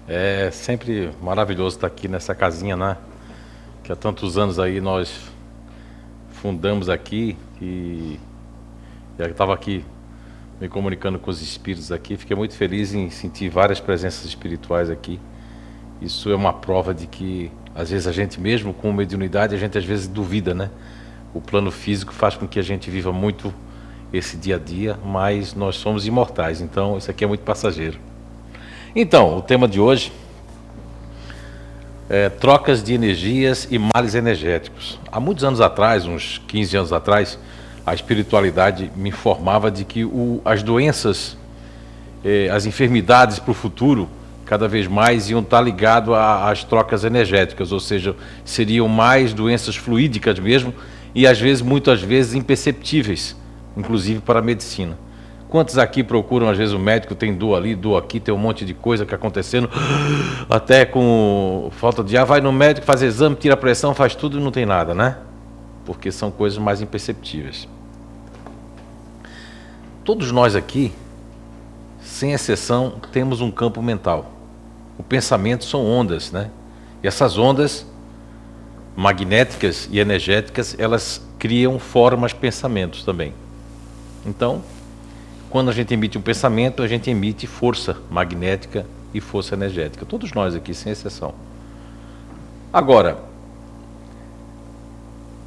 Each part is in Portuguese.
É sempre maravilhoso estar aqui nessa casinha, né? Que há tantos anos aí nós fundamos aqui e já estava aqui me comunicando com os espíritos aqui. Fiquei muito feliz em sentir várias presenças espirituais aqui. Isso é uma prova de que, às vezes, a gente mesmo com mediunidade, a gente às vezes duvida, né? O plano físico faz com que a gente viva muito esse dia a dia, mas nós somos imortais, então isso aqui é muito passageiro. Então, o tema de hoje é trocas de energias e males energéticos. Há muitos anos atrás, uns 15 anos atrás, a espiritualidade me informava de que as doenças, as enfermidades para o futuro, cada vez mais iam estar ligadas às trocas energéticas, ou seja, seriam mais doenças fluídicas mesmo, e às vezes, muitas vezes, imperceptíveis, inclusive para a medicina. Quantos aqui procuram, às vezes o médico tem dor ali, dor aqui, tem um monte de coisa que acontecendo, até com falta de ar, vai no médico, faz exame, tira a pressão, faz tudo e não tem nada, né? Porque são coisas mais imperceptíveis. Todos nós aqui, sem exceção, temos um campo mental. O pensamento são ondas, né? E essas ondas magnéticas e energéticas, elas criam formas pensamentos também. Então, quando a gente emite um pensamento, a gente emite força magnética e força energética. Todos nós aqui, sem exceção. Agora,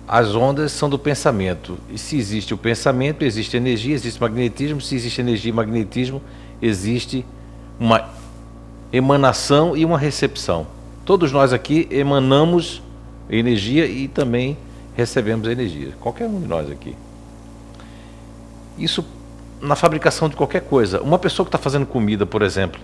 as ondas são do pensamento. E se existe o pensamento, existe energia, existe magnetismo. Se existe energia e magnetismo, existe uma emanação e uma recepção. Todos nós aqui emanamos energia e também recebemos energia. Qualquer um de nós aqui. Isso na fabricação de qualquer coisa. Uma pessoa que está fazendo comida, por exemplo,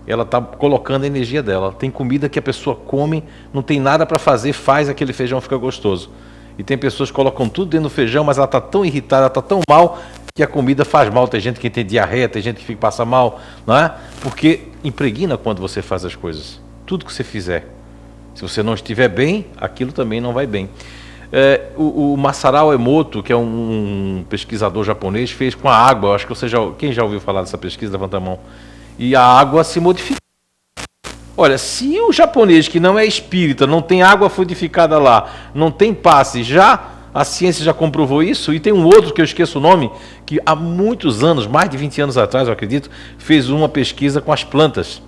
ela está colocando a energia dela. Tem comida que a pessoa come, não tem nada para fazer, faz aquele feijão ficar gostoso. E tem pessoas que colocam tudo dentro do feijão, mas ela está tão irritada, ela está tão mal, que a comida faz mal. Tem gente que tem diarreia, tem gente que passa mal, não é? Porque impregna quando você faz as coisas. Tudo que você fizer. Se você não estiver bem, aquilo também não vai bem. O Masaru Emoto, que é um pesquisador japonês, fez com a água. Acho que quem já ouviu falar dessa pesquisa, levanta a mão. E a água se modifica. Olha, se o japonês que não é espírita, não tem água fluidificada lá, não tem passe, a ciência já comprovou isso. E tem um outro que eu esqueço o nome, que há muitos anos, mais de 20 anos atrás, eu acredito, fez uma pesquisa com as plantas.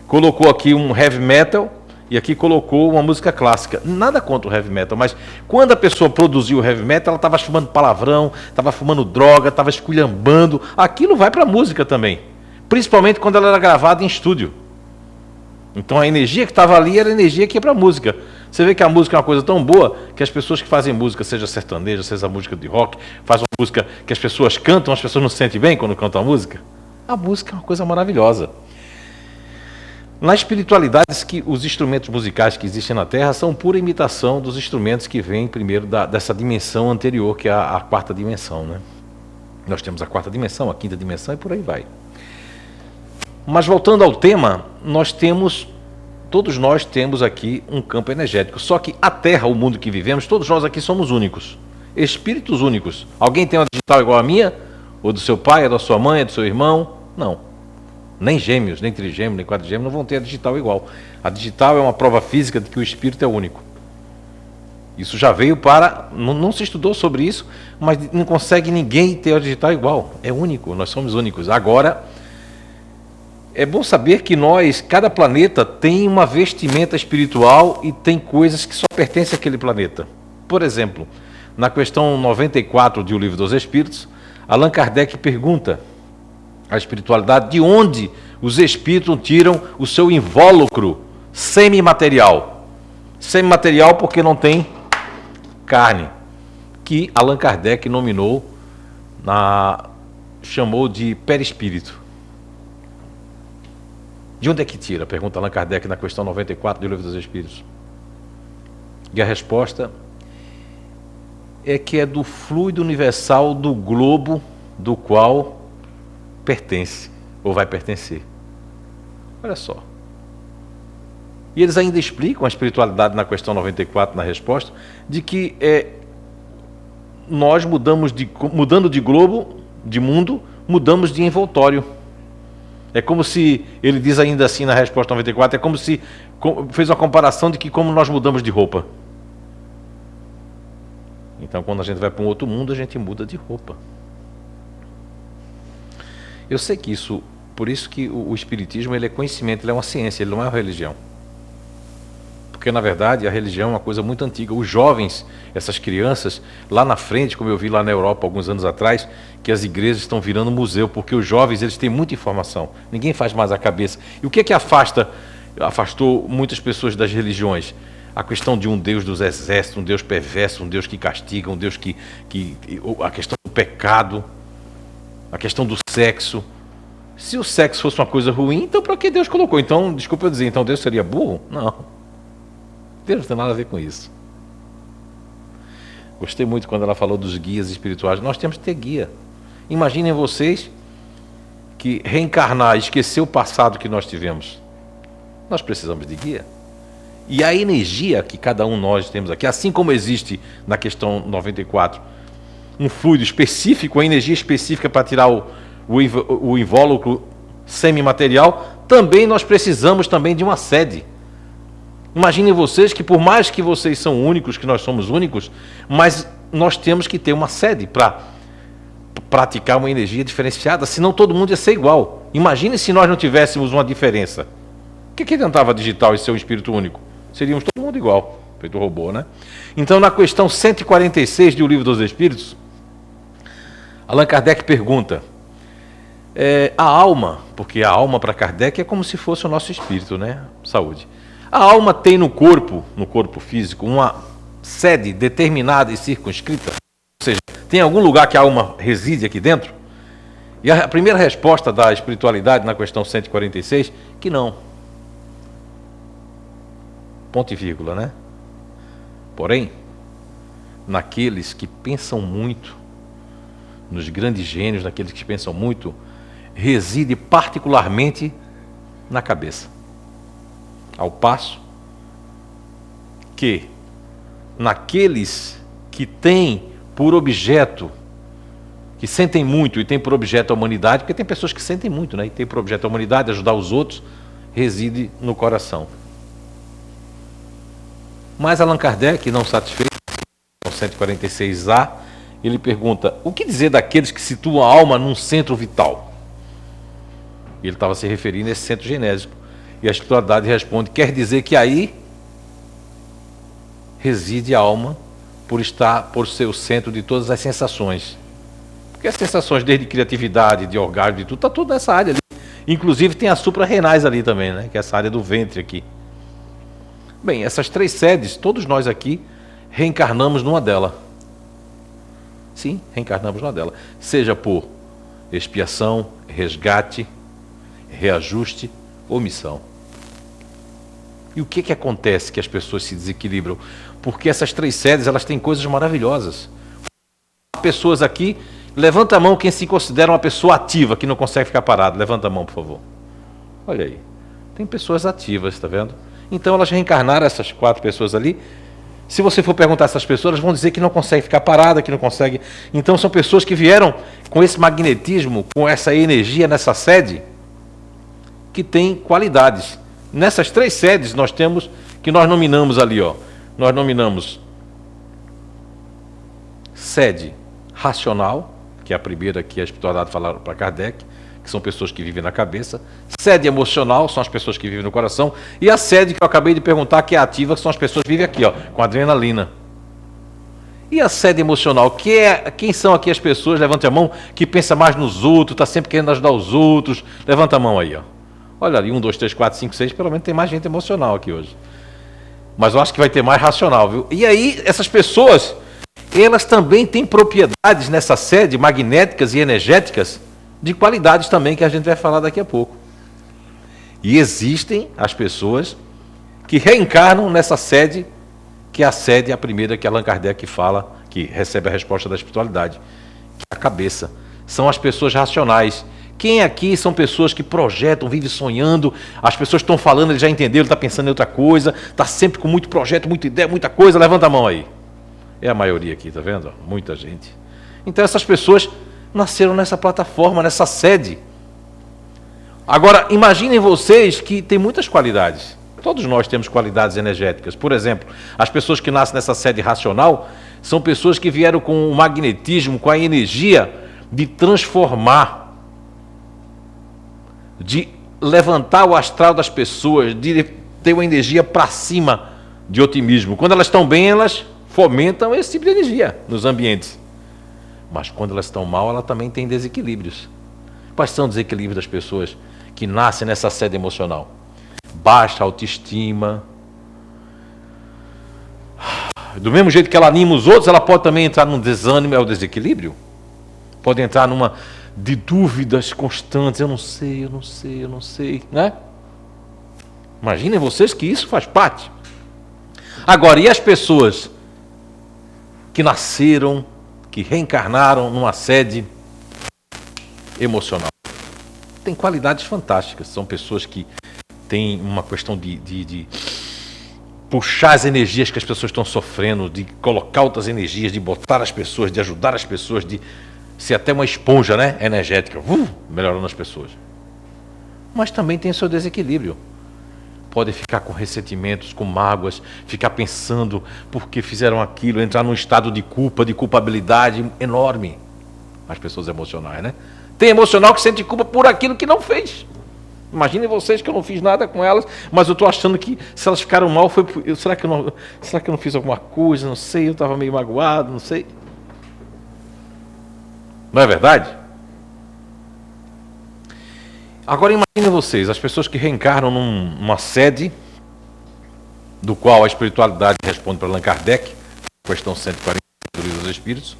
Colocou aqui um heavy metal e aqui colocou uma música clássica. Nada contra o heavy metal, mas quando a pessoa produziu o heavy metal, ela estava fumando palavrão, estava fumando droga, estava esculhambando. Aquilo vai para a música também. Principalmente quando ela era gravada em estúdio. Então a energia que estava ali era a energia que ia para a música. Você vê que a música é uma coisa tão boa que as pessoas que fazem música, seja sertaneja, seja música de rock, faz uma música que as pessoas cantam, as pessoas não se sentem bem quando cantam a música. A música é uma coisa maravilhosa. Na espiritualidade, que os instrumentos musicais que existem na Terra são pura imitação dos instrumentos que vêm primeiro dessa dimensão anterior, que é a quarta dimensão, né? Nós temos a quarta dimensão, a quinta dimensão e por aí vai. Mas voltando ao tema, todos nós temos aqui um campo energético. Só que a Terra, o mundo que vivemos, todos nós aqui somos únicos. Espíritos únicos. Alguém tem uma digital igual a minha? Ou do seu pai, ou da sua mãe, ou do seu irmão? Não. Nem gêmeos, nem trigêmeos, nem quadrigêmeos não vão ter a digital igual. A digital é uma prova física de que o espírito é único. Isso já veio para... Não se estudou sobre isso, mas não consegue ninguém ter a digital igual. É único, nós somos únicos. Agora, é bom saber que cada planeta tem uma vestimenta espiritual e tem coisas que só pertencem àquele planeta. Por exemplo, na questão 94 de O Livro dos Espíritos, Allan Kardec pergunta a espiritualidade de onde os espíritos tiram o seu invólucro semimaterial. Semimaterial porque não tem carne, que Allan Kardec chamou de perispírito. De onde é que tira? Pergunta Allan Kardec na questão 94 do Livro dos Espíritos. E a resposta é que é do fluido universal do globo do qual pertence, ou vai pertencer. Olha só. E eles ainda explicam a espiritualidade na questão 94, na resposta, de que nós mudando de globo, de mundo, mudamos de envoltório. É como se, ele diz ainda assim na resposta 94, é como se fez uma comparação de que como nós mudamos de roupa. Então, quando a gente vai para um outro mundo, a gente muda de roupa. Eu sei que isso, por isso que o Espiritismo ele é conhecimento, ele é uma ciência, ele não é uma religião. Porque, na verdade, a religião é uma coisa muito antiga. Os jovens, essas crianças, lá na frente, como eu vi lá na Europa alguns anos atrás, que as igrejas estão virando museu, porque os jovens eles têm muita informação. Ninguém faz mais a cabeça. E o que é que afastou muitas pessoas das religiões? A questão de um Deus dos exércitos, um Deus perverso, um Deus que castiga, um Deus a questão do pecado, a questão do sexo. Se o sexo fosse uma coisa ruim, então para que Deus colocou? Então, desculpa eu dizer, então Deus seria burro? Não. Deus não tem nada a ver com isso. Gostei muito quando ela falou dos guias espirituais. Nós temos que ter guia. Imaginem vocês que reencarnar, esquecer o passado que nós tivemos. Nós precisamos de guia. E a energia que cada um de nós temos aqui, assim como existe na questão 94, um fluido específico, uma energia específica para tirar o invólucro semimaterial, também nós precisamos também de uma sede. Imaginem vocês que por mais que vocês são únicos, que nós somos únicos, mas nós temos que ter uma sede para praticar uma energia diferenciada, senão todo mundo ia ser igual. Imagine se nós não tivéssemos uma diferença. O que adiantava digital e ser um espírito único? Seríamos todo mundo igual, feito robô, né? Então, na questão 146 do Livro dos Espíritos, Allan Kardec pergunta, a alma, porque a alma para Kardec é como se fosse o nosso espírito, né? Saúde. A alma tem no corpo físico, uma sede determinada e circunscrita? Ou seja, tem algum lugar que a alma reside aqui dentro? E a primeira resposta da espiritualidade na questão 146, que não. Ponto e vírgula, né? Porém, naqueles que pensam muito, nos grandes gênios, naqueles que pensam muito, reside particularmente na cabeça. Ao passo que naqueles que têm por objeto, que sentem muito e têm por objeto a humanidade, porque tem pessoas que sentem muito, né? E têm por objeto a humanidade, ajudar os outros, reside no coração. Mas Allan Kardec, não satisfeito, com 146A, ele pergunta, o que dizer daqueles que situam a alma num centro vital? Ele estava se referindo a esse centro genésico. E a espiritualidade responde, quer dizer que aí reside a alma por ser o centro de todas as sensações. Porque as sensações, desde criatividade, de orgasmo, de tudo, está tudo nessa área ali. Inclusive tem as suprarrenais ali também, né? Que é essa área do ventre aqui. Bem, essas três sedes, todos nós aqui reencarnamos numa delas. Sim, reencarnamos numa delas. Seja por expiação, resgate, reajuste ou missão. E o que acontece que as pessoas se desequilibram? Porque essas três sedes, elas têm coisas maravilhosas. Pessoas aqui, levanta a mão quem se considera uma pessoa ativa, que não consegue ficar parado. Levanta a mão, por favor. Olha aí. Tem pessoas ativas, está vendo? Então elas reencarnaram, essas 4 pessoas ali. Se você for perguntar a essas pessoas, elas vão dizer que não conseguem ficar parada, que não conseguem. Então são pessoas que vieram com esse magnetismo, com essa energia nessa sede, que tem qualidades. Nessas 3 sedes nós temos, que nós nominamos ali, ó. Nós nominamos sede racional, que é a primeira que a espiritualidade falaram para Kardec, que são pessoas que vivem na cabeça. Sede emocional, são as pessoas que vivem no coração. E a sede que eu acabei de perguntar, que é ativa, que são as pessoas que vivem aqui, ó, com adrenalina. E a sede emocional, quem são aqui as pessoas, levante a mão, que pensa mais nos outros, está sempre querendo ajudar os outros. Levanta a mão aí, ó. Olha ali, 1, 2, 3, 4, 5, 6, pelo menos tem mais gente emocional aqui hoje. Mas eu acho que vai ter mais racional, viu? E aí, essas pessoas, elas também têm propriedades nessa sede, magnéticas e energéticas, de qualidades também, que a gente vai falar daqui a pouco. E existem as pessoas que reencarnam nessa sede, que é a sede, a primeira que Allan Kardec fala, que recebe a resposta da espiritualidade, que é a cabeça. São as pessoas racionais. Quem aqui são pessoas que projetam, vivem sonhando, as pessoas estão falando, ele já entendeu, ele está pensando em outra coisa, está sempre com muito projeto, muita ideia, muita coisa, levanta a mão aí. É a maioria aqui, tá vendo? Muita gente. Então essas pessoas nasceram nessa plataforma, nessa sede. Agora, imaginem vocês que tem muitas qualidades. Todos nós temos qualidades energéticas. Por exemplo, as pessoas que nascem nessa sede racional são pessoas que vieram com o magnetismo, com a energia de transformar, de levantar o astral das pessoas, de ter uma energia para cima de otimismo. Quando elas estão bem, elas fomentam esse tipo de energia nos ambientes. Mas quando elas estão mal, ela também tem desequilíbrios. Quais são os desequilíbrios das pessoas que nascem nessa sede emocional? Baixa autoestima. Do mesmo jeito que ela anima os outros, ela pode também entrar num desânimo, é o desequilíbrio. Pode entrar numa de dúvidas constantes, eu não sei, né? Imaginem vocês que isso faz parte. Agora, e as pessoas que nasceram, que reencarnaram numa sede emocional? Tem qualidades fantásticas, são pessoas que têm uma questão de puxar as energias que as pessoas estão sofrendo, de colocar outras energias, de botar as pessoas, de ajudar as pessoas, de ser até uma esponja, né, energética, melhorando as pessoas. Mas também tem o seu desequilíbrio. Pode ficar com ressentimentos, com mágoas, ficar pensando por que fizeram aquilo, entrar num estado de culpa, de culpabilidade enorme. As pessoas emocionais, né? Tem emocional que sente culpa por aquilo que não fez. Imaginem vocês que eu não fiz nada com elas, mas eu estou achando que se elas ficaram mal, será que eu não fiz alguma coisa? Não sei, eu estava meio magoado, não sei. Não é verdade? Agora imaginem vocês, as pessoas que reencarnam numa sede, do qual a espiritualidade responde para Allan Kardec, questão 140 do Livro dos Espíritos,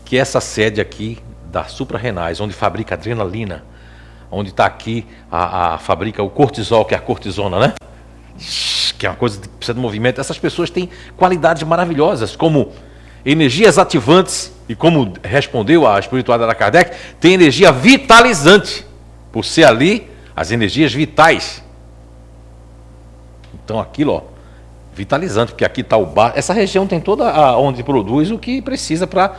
que é essa sede aqui das suprarrenais, onde fabrica adrenalina, onde está aqui, fabrica o cortisol, que é a cortisona, né? Que é uma coisa que precisa de movimento. Essas pessoas têm qualidades maravilhosas, como energias ativantes, e como respondeu a espiritualidade de Kardec, tem energia vitalizante, por ser ali as energias vitais. Então aquilo, ó, vitalizante, porque aqui está o bar, essa região tem toda onde produz o que precisa para,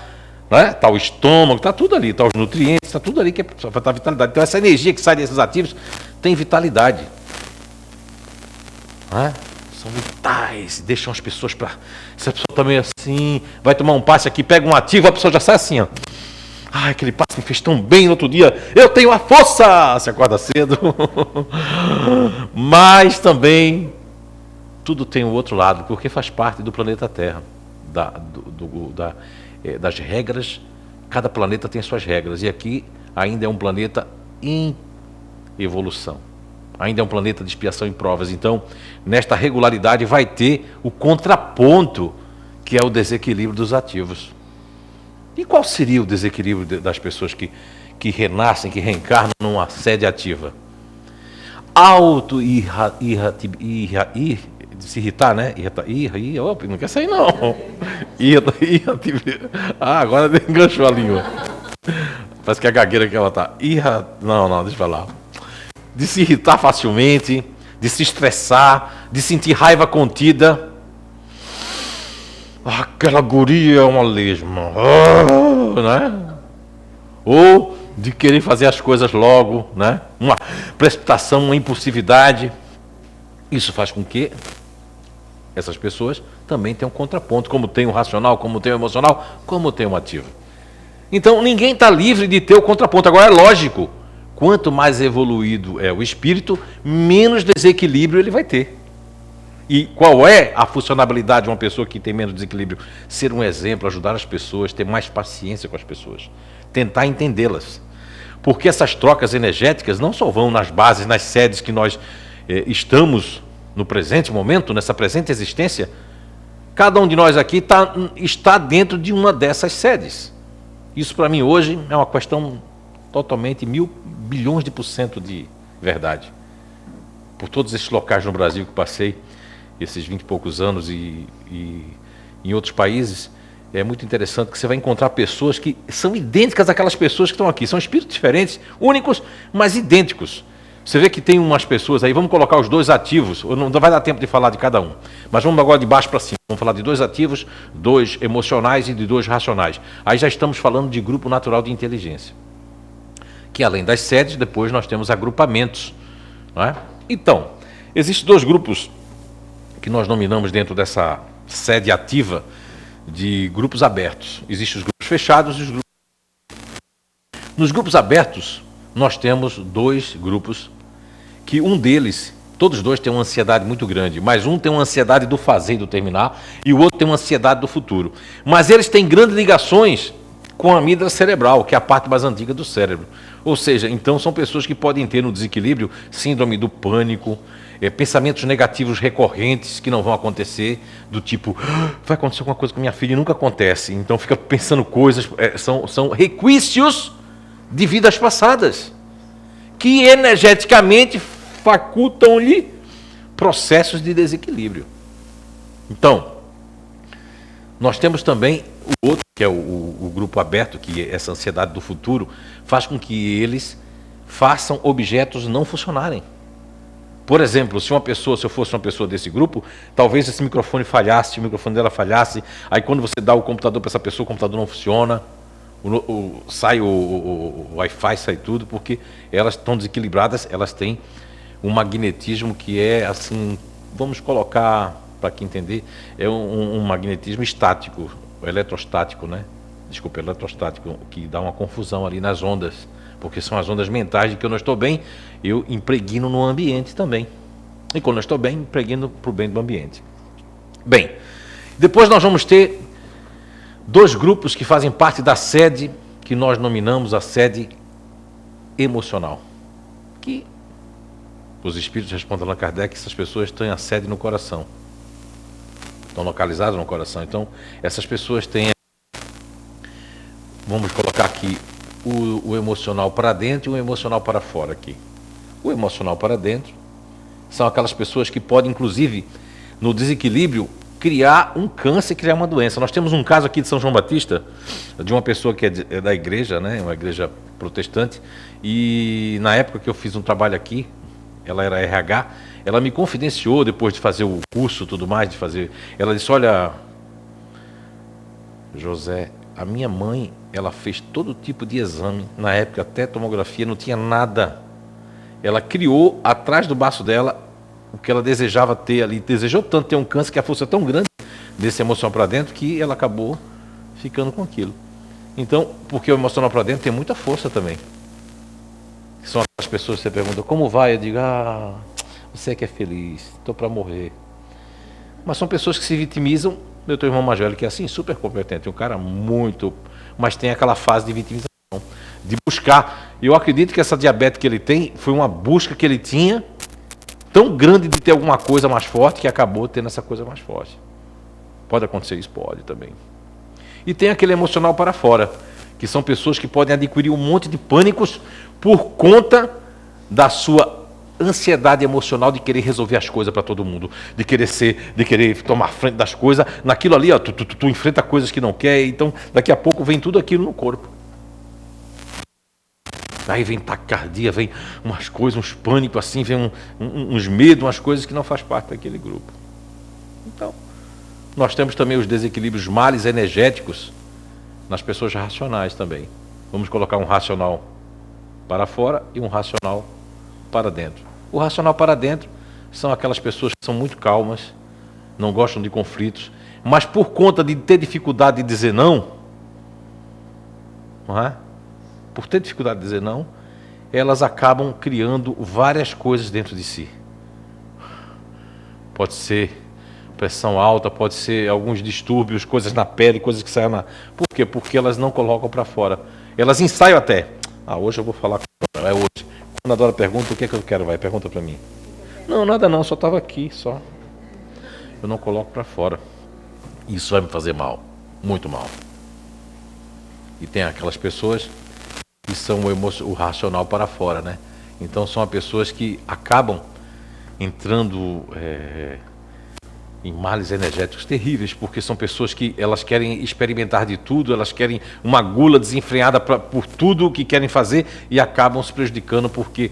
né? Está o estômago, está tudo ali, está os nutrientes, está tudo ali que é para dar vitalidade. Então essa energia que sai desses ativos tem vitalidade. Né? São vitais, deixam as pessoas para... Se a pessoa também assim, vai tomar um passe aqui, pega um ativo, a pessoa já sai assim, ó. Ai, aquele passe me fez tão bem no outro dia, eu tenho a força! Se acorda cedo. Mas também, tudo tem o outro lado, porque faz parte do planeta Terra, das regras. Cada planeta tem suas regras, e aqui ainda é um planeta em evolução. Ainda é um planeta de expiação e provas. Então, nesta regularidade vai ter o contraponto, que é o desequilíbrio dos ativos. E qual seria o desequilíbrio das pessoas que renascem, que reencarnam numa sede ativa? Se irritar, né? Não quer sair, não. Agora enganchou a língua. Parece que é a gagueira que ela tá. Não, deixa eu falar. De se irritar facilmente, de se estressar, de sentir raiva contida. Aquela guria é uma lesma, né? Ou de querer fazer as coisas logo, né? Uma precipitação, uma impulsividade. Isso faz com que essas pessoas também tenham um contraponto, como tem o racional, como tem o emocional, como tem o ativo. Então ninguém está livre de ter o contraponto. Agora é lógico, quanto mais evoluído é o espírito, menos desequilíbrio ele vai ter. E qual é a funcionalidade de uma pessoa que tem menos desequilíbrio? Ser um exemplo, ajudar as pessoas, ter mais paciência com as pessoas, tentar entendê-las. Porque essas trocas energéticas não só vão nas bases, nas sedes que nós estamos no presente momento, nessa presente existência. Cada um de nós aqui está dentro de uma dessas sedes. Isso para mim hoje é uma questão totalmente 1.000 bilhões de % de verdade. Por todos esses locais no Brasil que passei, esses 20 e poucos anos e em outros países, é muito interessante que você vai encontrar pessoas que são idênticas àquelas pessoas que estão aqui. São espíritos diferentes, únicos, mas idênticos. Você vê que tem umas pessoas aí, vamos colocar os dois ativos, não vai dar tempo de falar de cada um, mas vamos agora de baixo para cima, vamos falar de dois ativos, dois emocionais e de dois racionais. Aí já estamos falando de grupo natural de inteligência. que além das sedes, depois nós temos agrupamentos, não é? Então, existem dois grupos que nós nominamos dentro dessa sede ativa de grupos abertos. Existem os grupos fechados e os grupos... Nos grupos abertos, nós temos dois grupos que um deles, todos dois têm uma ansiedade muito grande, mas um tem uma ansiedade do fazer e do terminar, e o outro tem uma ansiedade do futuro. Mas eles têm grandes ligações com a amígdala cerebral, que é a parte mais antiga do cérebro. Ou seja, então são pessoas que podem ter no desequilíbrio síndrome do pânico, pensamentos negativos recorrentes que não vão acontecer, do tipo, vai acontecer alguma coisa com minha filha e nunca acontece. Então fica pensando coisas, são requisitos de vidas passadas, que energeticamente facultam-lhe processos de desequilíbrio. Então, nós temos também o outro, que é o grupo aberto, que essa ansiedade do futuro faz com que eles façam objetos não funcionarem. Por exemplo, se eu fosse uma pessoa desse grupo, talvez esse microfone falhasse, o microfone dela falhasse, aí quando você dá o computador para essa pessoa, o computador não funciona, sai o Wi-Fi, sai tudo, porque elas estão desequilibradas, elas têm um magnetismo que é assim, vamos colocar, para quem entender, é um magnetismo estático, eletrostático, né? Desculpa, eletrostático, que dá uma confusão ali nas ondas, porque são as ondas mentais de que eu não estou bem, eu impregno no ambiente também. E quando eu estou bem, impregno para o bem do ambiente. Bem, depois nós vamos ter dois grupos que fazem parte da sede, que nós nominamos a sede emocional. Que os espíritos respondem a Kardec que essas pessoas têm a sede no coração. Estão localizadas no coração. Então, essas pessoas têm, vamos colocar aqui, o emocional para dentro e o emocional para fora aqui. O emocional para dentro são aquelas pessoas que podem, inclusive, no desequilíbrio, criar um câncer, criar uma doença. Nós temos um caso aqui de São João Batista, de uma pessoa que é da igreja, né, uma igreja protestante, e na época que eu fiz um trabalho aqui, ela era RH, ela me confidenciou, depois de fazer o curso e tudo mais, ela disse, olha, José, a minha mãe, ela fez todo tipo de exame, na época até tomografia, não tinha nada. Ela criou, atrás do baço dela, o que ela desejava ter ali, desejou tanto ter um câncer, que a força é tão grande desse emocional para dentro, que ela acabou ficando com aquilo. Então, porque o emocional para dentro tem muita força também. São as pessoas que você pergunta, como vai? Eu digo, você é que é feliz, estou para morrer. Mas são pessoas que se vitimizam. Meu teu irmão mais velho, que é assim, super competente, um cara muito, mas tem aquela fase de vitimização, de buscar. Eu acredito que essa diabetes que ele tem, foi uma busca que ele tinha, tão grande de ter alguma coisa mais forte, que acabou tendo essa coisa mais forte. Pode acontecer isso? Pode também. E tem aquele emocional para fora, que são pessoas que podem adquirir um monte de pânicos por conta da sua ansiedade emocional de querer resolver as coisas para todo mundo, de querer tomar frente das coisas. Naquilo ali, ó, tu enfrenta coisas que não quer, então daqui a pouco vem tudo aquilo no corpo. Aí vem taquicardia, vem umas coisas, uns pânicos assim, vem uns medos, umas coisas que não faz parte daquele grupo. Então, nós temos também os desequilíbrios males energéticos nas pessoas racionais também. Vamos colocar um racional para fora e um racional para dentro. O racional para dentro são aquelas pessoas que são muito calmas, não gostam de conflitos, mas por conta de ter dificuldade de dizer não é? Por ter dificuldade de dizer não, elas acabam criando várias coisas dentro de si. Pode ser pressão alta, pode ser alguns distúrbios, coisas na pele, coisas que saem na... Por quê? Porque elas não colocam para fora. Elas ensaiam até. Hoje eu vou falar com ela, é hoje. Quando a Dora pergunta, o que é que eu quero, vai? Pergunta para mim. Não, nada não, só estava aqui, só. Eu não coloco para fora. Isso vai me fazer mal, muito mal. E tem aquelas pessoas que são o racional para fora, né? Então são pessoas que acabam entrando em males energéticos terríveis, porque são pessoas que elas querem experimentar de tudo, elas querem uma gula desenfreada por tudo o que querem fazer e acabam se prejudicando porque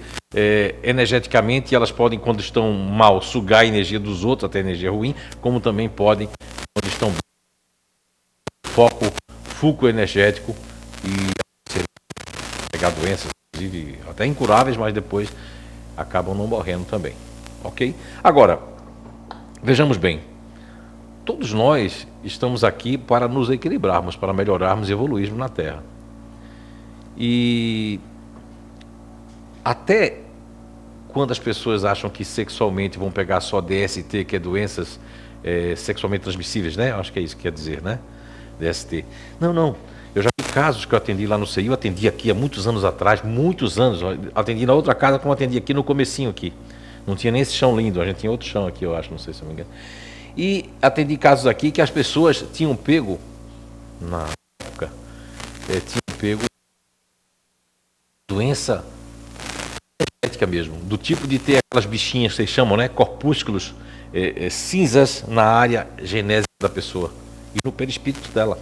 energeticamente elas podem, quando estão mal, sugar a energia dos outros, até energia ruim, como também podem, quando estão fulcro energético e pegar doenças, inclusive até incuráveis, mas depois acabam não morrendo também. Ok? Agora, vejamos bem, todos nós estamos aqui para nos equilibrarmos, para melhorarmos e evoluirmos na Terra. E até quando as pessoas acham que sexualmente vão pegar só DST, que é doenças sexualmente transmissíveis, né? Acho que é isso que quer dizer, né? DST. Não. Eu já vi casos que eu atendi lá no CI, eu atendi aqui há muitos anos atrás, muitos anos. Atendi na outra casa como atendi aqui no comecinho aqui. Não tinha nem esse chão lindo, a gente tinha outro chão aqui, eu acho, não sei se eu me engano. E atendi casos aqui que as pessoas tinham pego, na época, tinham pego doença genética mesmo, do tipo de ter aquelas bichinhas que vocês chamam, né? Corpúsculos cinzas na área genésica da pessoa e no perispírito dela.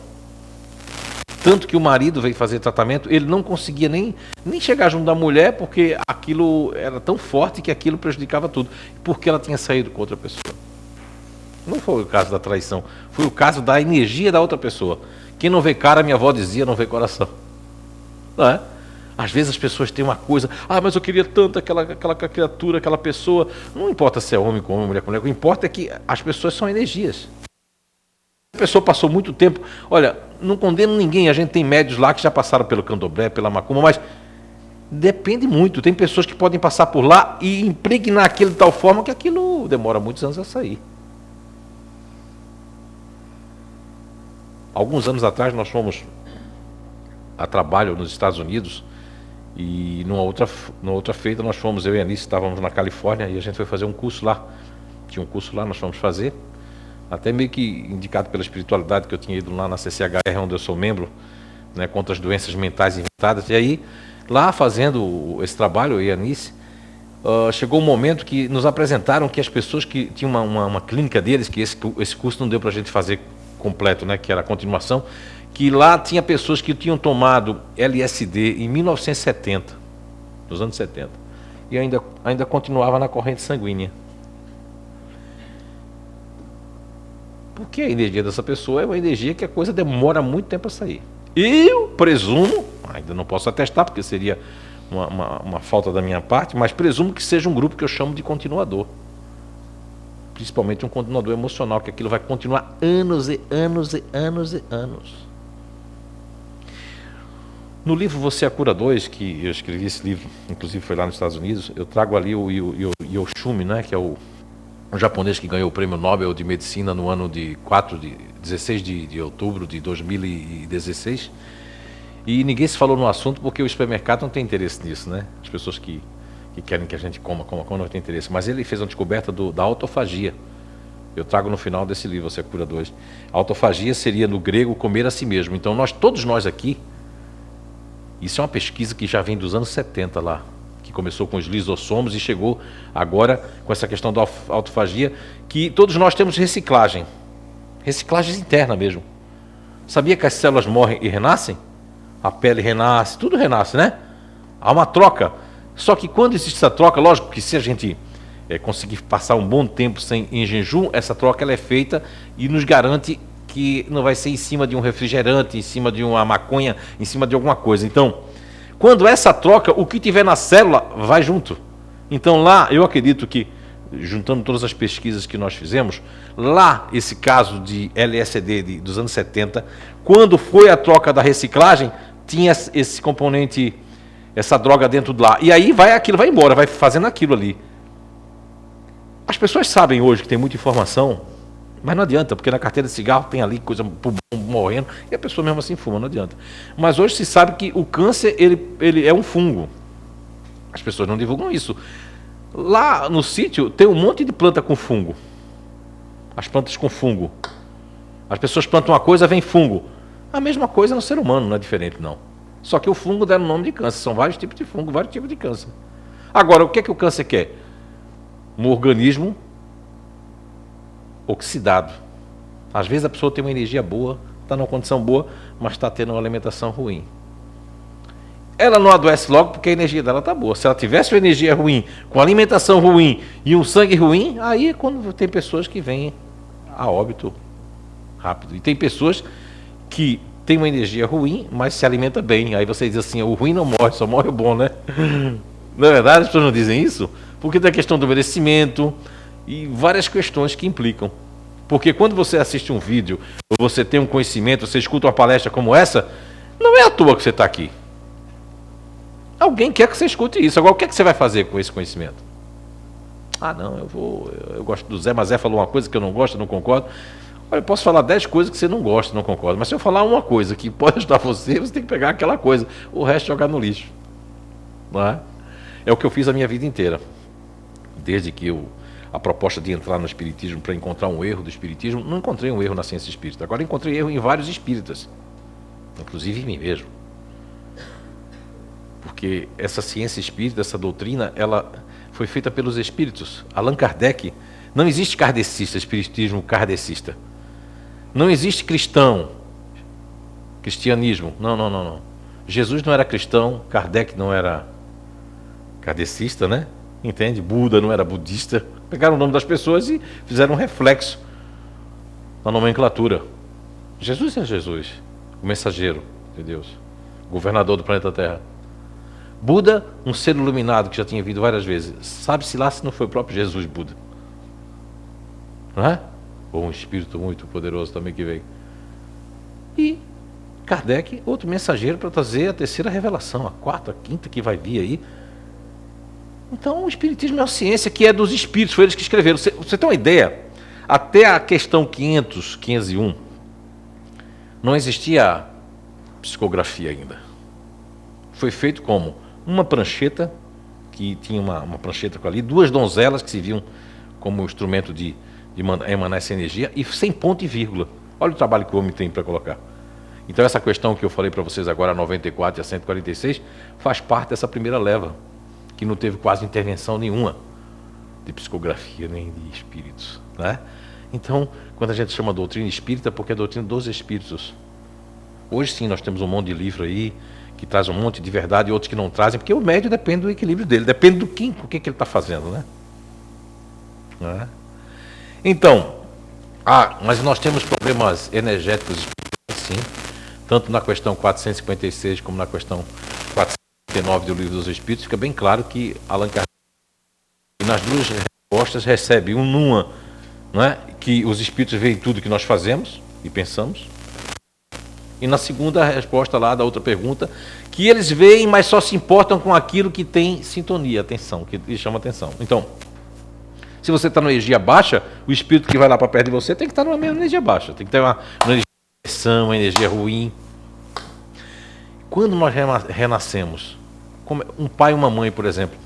Tanto que o marido veio fazer tratamento, ele não conseguia nem chegar junto da mulher, porque aquilo era tão forte que aquilo prejudicava tudo. Porque ela tinha saído com outra pessoa. Não foi o caso da traição, foi o caso da energia da outra pessoa. Quem não vê cara, minha avó dizia, não vê coração. Não é? Às vezes as pessoas têm uma coisa, mas eu queria tanto aquela criatura, aquela pessoa. Não importa se é homem com homem, mulher com mulher, o que importa é que as pessoas são energias. A pessoa passou muito tempo, olha, não condeno ninguém, a gente tem médios lá que já passaram pelo candomblé, pela macumba, mas depende muito, tem pessoas que podem passar por lá e impregnar aquilo de tal forma que aquilo demora muitos anos a sair. Alguns anos atrás nós fomos a trabalho nos Estados Unidos e numa outra feita nós fomos, eu e a Anice estávamos na Califórnia e a gente foi fazer um curso lá, tinha um curso lá, nós fomos fazer, até meio que indicado pela espiritualidade que eu tinha ido lá na CCHR, onde eu sou membro, né, contra as doenças mentais inventadas. E aí, lá fazendo esse trabalho, eu e a Anice, chegou um momento que nos apresentaram que as pessoas que tinham uma clínica deles, que esse curso não deu para a gente fazer completo, né, que era a continuação, que lá tinha pessoas que tinham tomado LSD em 1970, nos anos 70, e ainda continuava na corrente sanguínea. Porque a energia dessa pessoa é uma energia que a coisa demora muito tempo a sair. Eu presumo, ainda não posso atestar porque seria uma falta da minha parte, mas presumo que seja um grupo que eu chamo de continuador. Principalmente um continuador emocional, que aquilo vai continuar anos e anos e anos e anos. No livro Você é a Cura 2, que eu escrevi esse livro, inclusive foi lá nos Estados Unidos, eu trago ali o Yoshumi, né, que é o japonês que ganhou o Prêmio Nobel de Medicina no ano de 16 de outubro de 2016. E ninguém se falou no assunto porque o supermercado não tem interesse nisso, né? As pessoas que querem que a gente coma não tem interesse. Mas ele fez uma descoberta da autofagia. Eu trago no final desse livro, Você é a Cura 2. A autofagia seria, no grego, comer a si mesmo. Então, todos nós aqui, isso é uma pesquisa que já vem dos anos 70 lá, que começou com os lisossomos e chegou agora com essa questão da autofagia, que todos nós temos reciclagem interna mesmo. Sabia que as células morrem e renascem? A pele renasce, tudo renasce, né? Há uma troca. Só que quando existe essa troca, lógico que se a gente conseguir passar um bom tempo em jejum, essa troca ela é feita e nos garante que não vai ser em cima de um refrigerante, em cima de uma maconha, em cima de alguma coisa. Então, quando essa troca, o que tiver na célula vai junto. Então lá, eu acredito que, juntando todas as pesquisas que nós fizemos, lá, esse caso de LSD dos anos 70, quando foi a troca da reciclagem, tinha esse componente, essa droga dentro de lá. E aí aquilo vai embora, vai fazendo aquilo ali. As pessoas sabem hoje que tem muita informação, mas não adianta, porque na carteira de cigarro tem ali coisa morrendo, e a pessoa mesmo assim fuma, não adianta. Mas hoje se sabe que o câncer, ele é um fungo. As pessoas não divulgam isso. Lá no sítio tem um monte de planta com fungo. As plantas com fungo. As pessoas plantam uma coisa, vem fungo. A mesma coisa no ser humano, não é diferente não. Só que o fungo dá o nome de câncer. São vários tipos de fungo, vários tipos de câncer. Agora, o que é que o câncer quer? Um organismo oxidado. Às vezes a pessoa tem uma energia boa, está numa condição boa, mas está tendo uma alimentação ruim. Ela não adoece logo porque a energia dela está boa. Se ela tivesse uma energia ruim, com alimentação ruim e um sangue ruim, aí é quando tem pessoas que vêm a óbito rápido. E tem pessoas que tem uma energia ruim, mas se alimenta bem. Aí você diz assim, o ruim não morre, só morre o bom, né? Na verdade, as pessoas não dizem isso? Porque tem a questão do merecimento e várias questões que implicam. Porque quando você assiste um vídeo, ou você tem um conhecimento, você escuta uma palestra como essa, não é à toa que você está aqui. Alguém quer que você escute isso. Agora, o que é que você vai fazer com esse conhecimento? Ah, não, eu gosto do Zé, mas Zé falou uma coisa que eu não gosto, eu não concordo. Olha, eu posso falar 10 coisas que você não gosta, não concorda. Mas se eu falar uma coisa que pode ajudar você, você tem que pegar aquela coisa. O resto jogar no lixo. Não é? É o que eu fiz a minha vida inteira. Desde que a proposta de entrar no espiritismo para encontrar um erro do espiritismo, não encontrei um erro na ciência espírita. Agora encontrei erro em vários espíritas. Inclusive em mim mesmo. Porque essa ciência espírita, essa doutrina, ela foi feita pelos espíritos. Allan Kardec, não existe kardecista, espiritismo kardecista. Não existe cristão, cristianismo. Não. Jesus não era cristão, Kardec não era kardecista, né? Entende? Buda não era budista. Pegaram o nome das pessoas e fizeram um reflexo na nomenclatura. Jesus é Jesus, o mensageiro de Deus, governador do planeta Terra. Buda, um ser iluminado que já tinha vindo várias vezes. Sabe-se lá se não foi o próprio Jesus Buda. Não é? Ou um espírito muito poderoso também que veio. E Kardec, outro mensageiro para trazer a terceira revelação, a quarta, a quinta que vai vir aí. Então o espiritismo é uma ciência que é dos espíritos, foi eles que escreveram. Você tem uma ideia? Até a questão 501, não existia psicografia ainda. Foi feito como uma prancheta, que tinha uma prancheta com ali, duas donzelas que se viam como instrumento de emanar essa energia, e sem ponto e vírgula. Olha o trabalho que o homem tem para colocar. Então essa questão que eu falei para vocês agora, a 94 e a 146, faz parte dessa primeira leva, que não teve quase intervenção nenhuma de psicografia nem de espíritos, né? Então, quando a gente chama doutrina espírita, porque é a doutrina dos espíritos. Hoje sim, nós temos um monte de livro aí, que traz um monte de verdade e outros que não trazem, porque o médio depende do equilíbrio dele, depende do que ele está fazendo, né? Né? Então, mas nós temos problemas energéticos sim, tanto na questão 456 como na questão 409 do Livro dos Espíritos, fica bem claro que Allan Kardec, nas duas respostas, recebe numa, não é, que os espíritos veem tudo que nós fazemos e pensamos, e na segunda resposta lá da outra pergunta, que eles veem, mas só se importam com aquilo que tem sintonia, atenção, que lhes chama atenção. Então, se você está numa energia baixa, o espírito que vai lá para perto de você tem que estar numa mesma energia baixa, tem que ter uma energia de pressão, uma energia ruim. Quando nós renascemos, como um pai e uma mãe, por exemplo,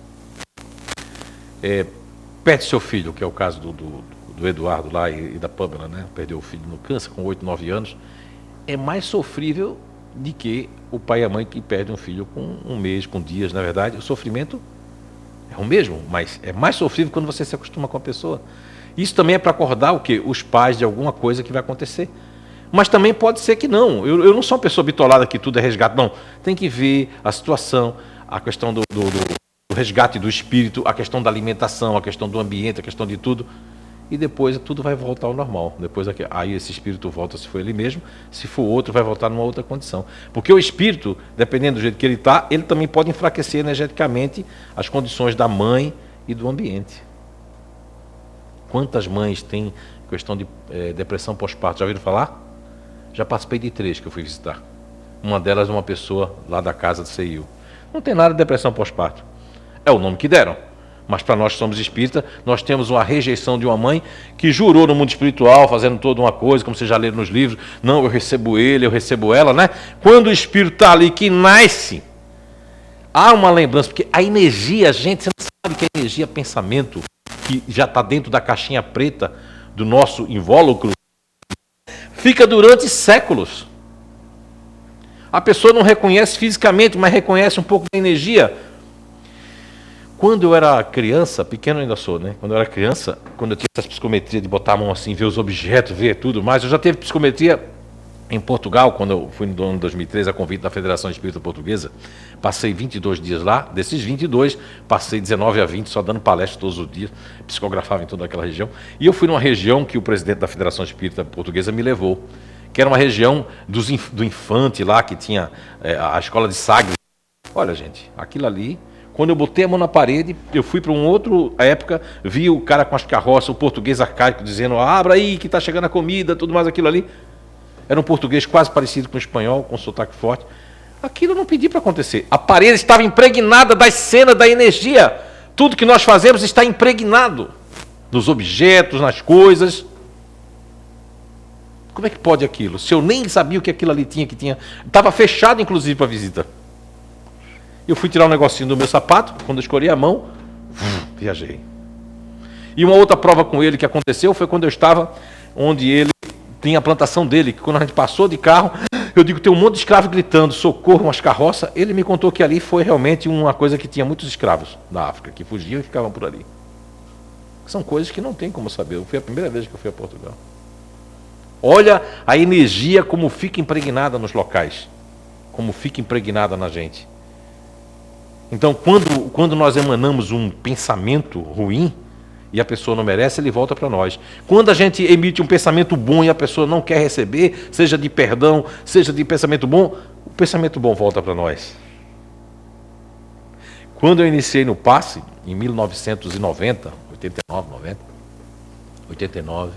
perde seu filho, que é o caso do Eduardo lá e da Pamela, né? Perdeu o filho no câncer com 8, 9 anos, é mais sofrível do que o pai e a mãe que perdem um filho com um mês, com dias. Na verdade, o sofrimento é o mesmo, mas é mais sofrível quando você se acostuma com a pessoa. Isso também é para acordar o quê? Os pais de alguma coisa que vai acontecer. Mas também pode ser que não. Eu não sou uma pessoa bitolada que tudo é resgate, não. Tem que ver a situação, a questão do resgate do espírito, a questão da alimentação, a questão do ambiente, a questão de tudo. E depois tudo vai voltar ao normal. Depois aí esse espírito volta, se for ele mesmo, se for outro, vai voltar numa outra condição. Porque o espírito, dependendo do jeito que ele está, ele também pode enfraquecer energeticamente as condições da mãe e do ambiente. Quantas mães têm questão de depressão pós-parto? Já ouviram falar? Já participei de 3 que eu fui visitar. Uma delas, uma pessoa lá da casa do CIU. Não tem nada de depressão pós-parto. É o nome que deram. Mas para nós que somos espíritas, nós temos uma rejeição de uma mãe que jurou no mundo espiritual, fazendo toda uma coisa, como vocês já leram nos livros, não, eu recebo ele, eu recebo ela, né? Quando o espírito está ali, que nasce, há uma lembrança, porque a energia, gente, você não sabe que a energia é pensamento, que já está dentro da caixinha preta do nosso invólucro, fica durante séculos. A pessoa não reconhece fisicamente, mas reconhece um pouco da energia. Quando eu era criança, pequeno ainda sou, né? Quando eu era criança, quando eu tinha essa psicometria de botar a mão assim, ver os objetos, ver tudo mais, eu já tive psicometria em Portugal, quando eu fui no ano de 2003, a convite da Federação Espírita Portuguesa. Passei 22 dias lá, desses 22, passei 19 a 20, só dando palestra todos os dias, psicografava em toda aquela região. E eu fui numa região que o presidente da Federação Espírita Portuguesa me levou, que era uma região do Infante lá, que tinha a escola de Sagres. Olha, gente, aquilo ali, quando eu botei a mão na parede, eu fui para uma outra época, vi o cara com as carroças, o português arcaico, dizendo, abra aí que está chegando a comida, tudo mais aquilo ali. Era um português quase parecido com o espanhol, com sotaque forte. Aquilo eu não pedi para acontecer. A parede estava impregnada das cenas, da energia. Tudo que nós fazemos está impregnado nos objetos, nas coisas. Como é que pode aquilo? Se eu nem sabia o que aquilo ali tinha, estava fechado inclusive para visita. Eu fui tirar um negocinho do meu sapato, quando eu escorei a mão, viajei. E uma outra prova com ele que aconteceu foi quando eu estava onde ele tinha a plantação dele, que quando a gente passou de carro, eu digo, tem um monte de escravo gritando, socorro, umas carroças. Ele me contou que ali foi realmente uma coisa que tinha muitos escravos da África, que fugiam e ficavam por ali. São coisas que não tem como saber. Foi a primeira vez que eu fui a Portugal. Olha a energia como fica impregnada nos locais, como fica impregnada na gente. Então, quando nós emanamos um pensamento ruim, e a pessoa não merece, ele volta para nós. Quando a gente emite um pensamento bom e a pessoa não quer receber, seja de perdão, seja de pensamento bom, o pensamento bom volta para nós. Quando eu iniciei no passe, em 1990, 89,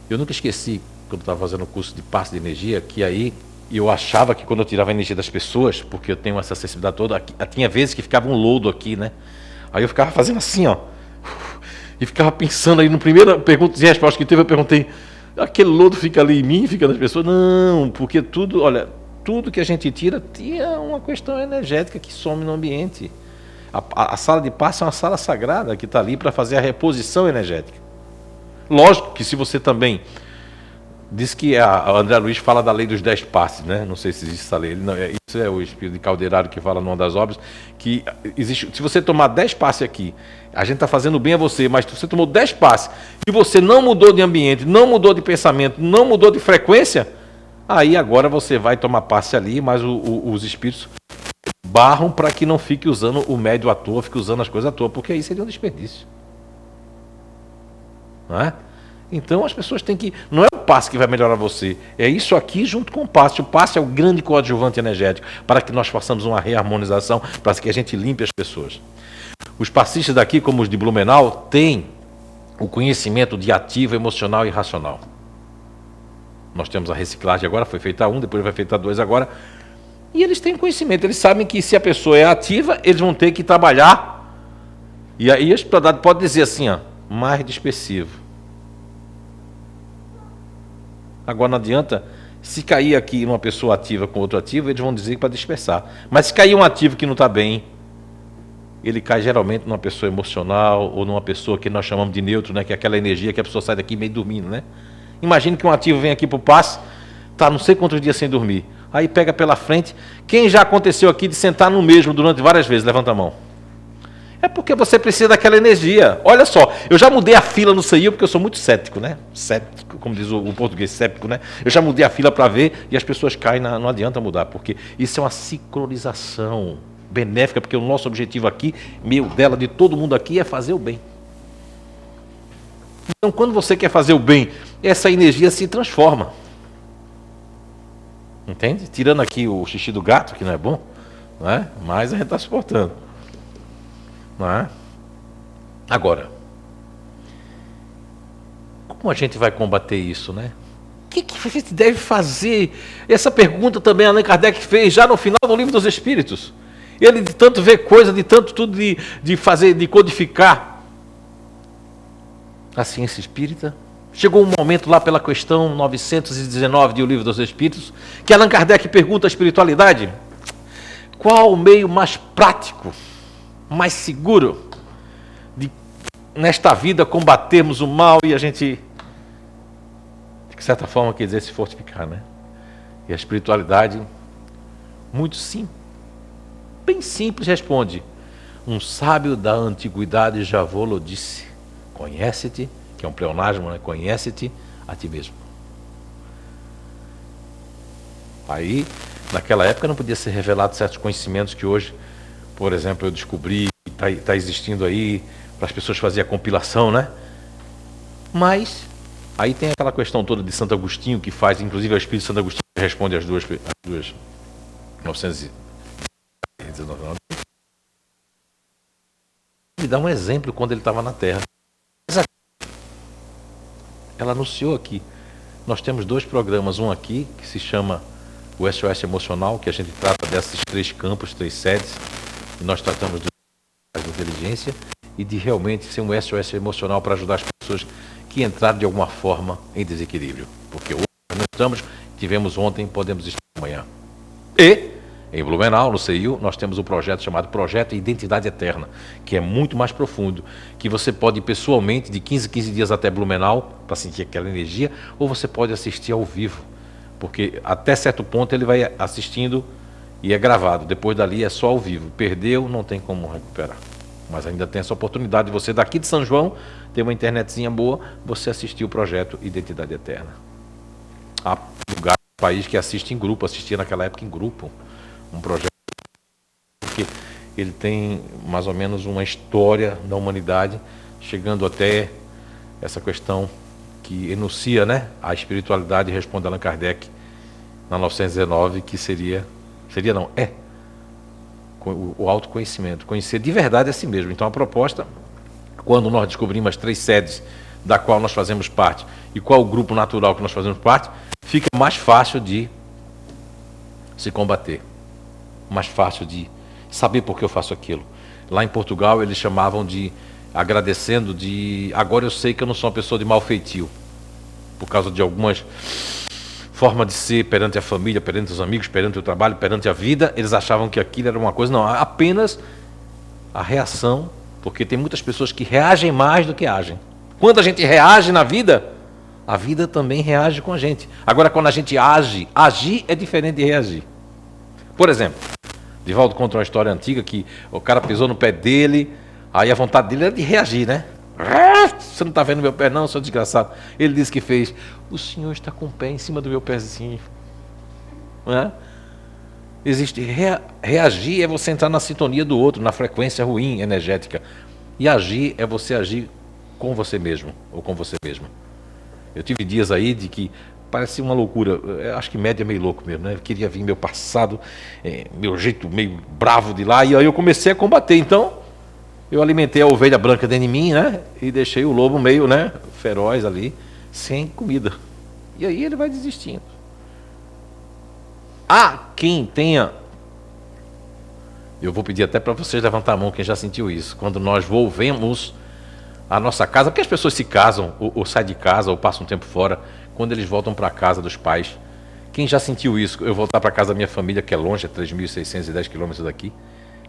eu nunca esqueci, quando eu estava fazendo o curso de passe de energia, que aí eu achava que quando eu tirava a energia das pessoas, porque eu tenho essa sensibilidade toda, tinha vezes que ficava um lodo aqui, né? Aí eu ficava fazendo assim, ó, e ficava pensando aí, no primeiro pergunta e resposta que teve, eu perguntei, aquele lodo fica ali em mim, fica nas pessoas? Não, porque tudo, olha, tudo que a gente tira tinha uma questão energética que some no ambiente. A sala de passe é uma sala sagrada que está ali para fazer a reposição energética. Lógico que se você também... Diz que a André Luiz fala da lei dos 10 passes, né? Não sei se existe essa lei. Não, isso é o espírito de Calderaro que fala numa das obras, que existe, se você tomar 10 passes aqui, a gente está fazendo bem a você, mas se você tomou 10 passes e você não mudou de ambiente, não mudou de pensamento, não mudou de frequência, aí agora você vai tomar passe ali, mas os espíritos barram para que não fique usando o médio à toa, fique usando as coisas à toa, porque aí seria um desperdício. Não é? Então as pessoas têm que... Não é o passe que vai melhorar você, é isso aqui junto com o passe. O passe é o grande coadjuvante energético para que nós façamos uma reharmonização, para que a gente limpe as pessoas. Os passistas daqui, como os de Blumenau, têm o conhecimento de ativo, emocional e racional. Nós temos a reciclagem agora, foi feita 1, depois vai feita 2 agora. E eles têm conhecimento, eles sabem que se a pessoa é ativa, eles vão ter que trabalhar. E aí a espiritualidade pode dizer assim, ó, mais dispersivo. Agora não adianta, se cair aqui uma pessoa ativa com outro ativo, eles vão dizer para dispersar. Mas se cair um ativo que não está bem, ele cai geralmente numa pessoa emocional ou numa pessoa que nós chamamos de neutro, né? Que é aquela energia que a pessoa sai daqui meio dormindo, né? Imagine que um ativo vem aqui para o passe, está não sei quantos dias sem dormir. Aí pega pela frente. Quem já aconteceu aqui de sentar no mesmo durante várias vezes? Levanta a mão. É porque você precisa daquela energia. Olha só, eu já mudei a fila no CEIU porque eu sou muito cético, né? Cético, como diz o português, séptico, né? Eu já mudei a fila para ver e as pessoas caem, não adianta mudar, porque isso é uma sincronização benéfica, porque o nosso objetivo aqui, meu, dela, de todo mundo aqui, é fazer o bem. Então, quando você quer fazer o bem, essa energia se transforma. Entende? Tirando aqui o xixi do gato, que não é bom, não é? Mas a gente está suportando. Não é? Agora, como a gente vai combater isso, né? O que a gente deve fazer? Essa pergunta também Allan Kardec fez já no final do Livro dos Espíritos. Ele de tanto ver coisa, de tanto tudo de fazer, de codificar a ciência espírita. Chegou um momento lá pela questão 919 do Livro dos Espíritos, que Allan Kardec pergunta à espiritualidade: qual o meio mais prático, mais seguro de, nesta vida, combatermos o mal e a gente, de certa forma, quer dizer, se fortificar, né? E a espiritualidade, muito simples, bem simples, responde: um sábio da antiguidade já vô-lo disse, conhece-te, que é um pleonasmo, né? Conhece-te a ti mesmo. Aí, naquela época, não podia ser revelado certos conhecimentos que hoje, por exemplo, eu descobri, está existindo aí, para as pessoas fazerem a compilação, né? Mas Aí tem aquela questão toda de Santo Agostinho, que faz, inclusive é o Espírito de Santo Agostinho que responde às duas 919. Ele dá um exemplo quando ele estava na Terra. Ela anunciou aqui. Nós temos 2 programas, um aqui que se chama o SOS Emocional, que a gente trata desses 3 campos, 3 sedes, e nós tratamos de inteligência e de realmente ser um SOS emocional para ajudar as pessoas que entraram de alguma forma em desequilíbrio. Porque hoje nós estamos, tivemos ontem, podemos estar amanhã. E, em Blumenau, no CIU, nós temos um projeto chamado Projeto Identidade Eterna, que é muito mais profundo, que você pode ir pessoalmente de 15 dias até Blumenau para sentir aquela energia, ou você pode assistir ao vivo, porque até certo ponto ele vai assistindo e é gravado, depois dali é só ao vivo. Perdeu, não tem como recuperar. Mas ainda tem essa oportunidade de você daqui de São João, ter uma internetzinha boa, você assistir o projeto Identidade Eterna. Há lugar no país que assiste em grupo, assistia naquela época em grupo, um projeto, porque ele tem mais ou menos uma história da humanidade, chegando até essa questão que enuncia, né, a espiritualidade, responde Allan Kardec, na 919, que é o autoconhecimento, conhecer de verdade a si mesmo. Então a proposta, quando nós descobrimos as 3 sedes da qual nós fazemos parte e qual o grupo natural que nós fazemos parte, fica mais fácil de se combater, mais fácil de saber por que eu faço aquilo. Lá em Portugal eles chamavam de, agradecendo, de agora eu sei que eu não sou uma pessoa de mau feitio, por causa de algumas forma de ser perante a família, perante os amigos, perante o trabalho, perante a vida. Eles achavam que aquilo era uma coisa, não, apenas a reação, porque tem muitas pessoas que reagem mais do que agem. Quando a gente reage na vida, a vida também reage com a gente. Agora, quando a gente age, agir é diferente de reagir. Por exemplo, Divaldo conta uma história antiga que o cara pisou no pé dele, aí a vontade dele era de reagir, né? Você não está vendo meu pé não, seu desgraçado. Ele disse que fez, o senhor está com o pé em cima do meu pezinho. Não é? Existe reagir é você entrar na sintonia do outro, na frequência ruim, energética. E agir é você agir com você mesmo, ou com você mesma. Eu tive dias aí de que parecia uma loucura. Eu acho que média é meio louco mesmo, né? Eu queria vir meu passado, meu jeito meio bravo de lá, e aí eu comecei a combater. Então, eu alimentei a ovelha branca dentro de mim, né? E deixei o lobo meio, né, feroz ali, sem comida. E aí ele vai desistindo. Há quem tenha... Eu vou pedir até para vocês levantar a mão, quem já sentiu isso. Quando nós volvemos à nossa casa, porque as pessoas se casam, ou saem de casa, ou passam um tempo fora, quando eles voltam para a casa dos pais. Quem já sentiu isso? Eu voltar para a casa da minha família, que é longe, é 3.610 quilômetros daqui,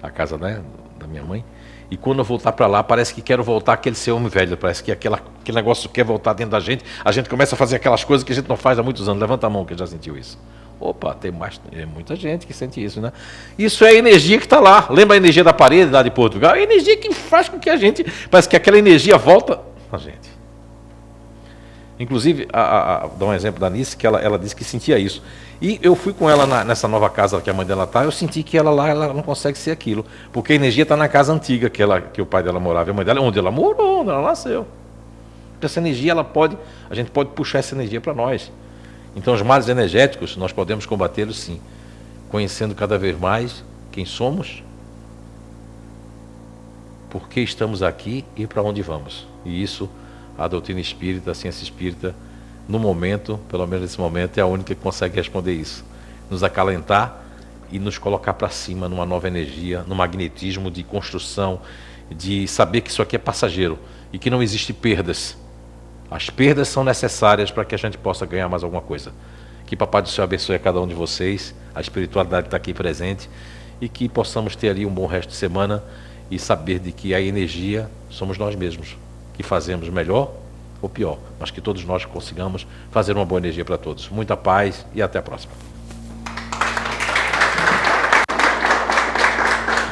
a casa, né, da minha mãe. E quando eu voltar para lá, parece que quero voltar aquele ser homem velho, parece que aquele negócio quer voltar dentro da gente, a gente começa a fazer aquelas coisas que a gente não faz há muitos anos. Levanta a mão quem já sentiu isso. Opa, tem muita gente que sente isso, né? Isso é a energia que está lá. Lembra a energia da parede lá de Portugal? É a energia que faz com que a gente, parece que aquela energia volta a gente. Inclusive, dá um exemplo da Nice, que ela disse que sentia isso. E eu fui com ela nessa nova casa que a mãe dela está, eu senti que ela lá, ela não consegue ser aquilo. Porque a energia está na casa antiga que o pai dela morava, e a mãe dela, onde ela morou, onde ela nasceu. Então, essa energia, a gente pode puxar essa energia para nós. Então, os males energéticos, nós podemos combatê-los sim, conhecendo cada vez mais quem somos, por que estamos aqui e para onde vamos. E isso, a doutrina espírita, a ciência espírita, no momento, pelo menos nesse momento, é a única que consegue responder isso. Nos acalentar e nos colocar para cima numa nova energia, no magnetismo de construção, de saber que isso aqui é passageiro e que não existe perdas. As perdas são necessárias para que a gente possa ganhar mais alguma coisa. Que Papai do Céu abençoe a cada um de vocês, a espiritualidade está aqui presente, e que possamos ter ali um bom resto de semana e saber de que a energia somos nós mesmos, que fazemos melhor ou pior, mas que todos nós consigamos fazer uma boa energia para todos. Muita paz e até a próxima.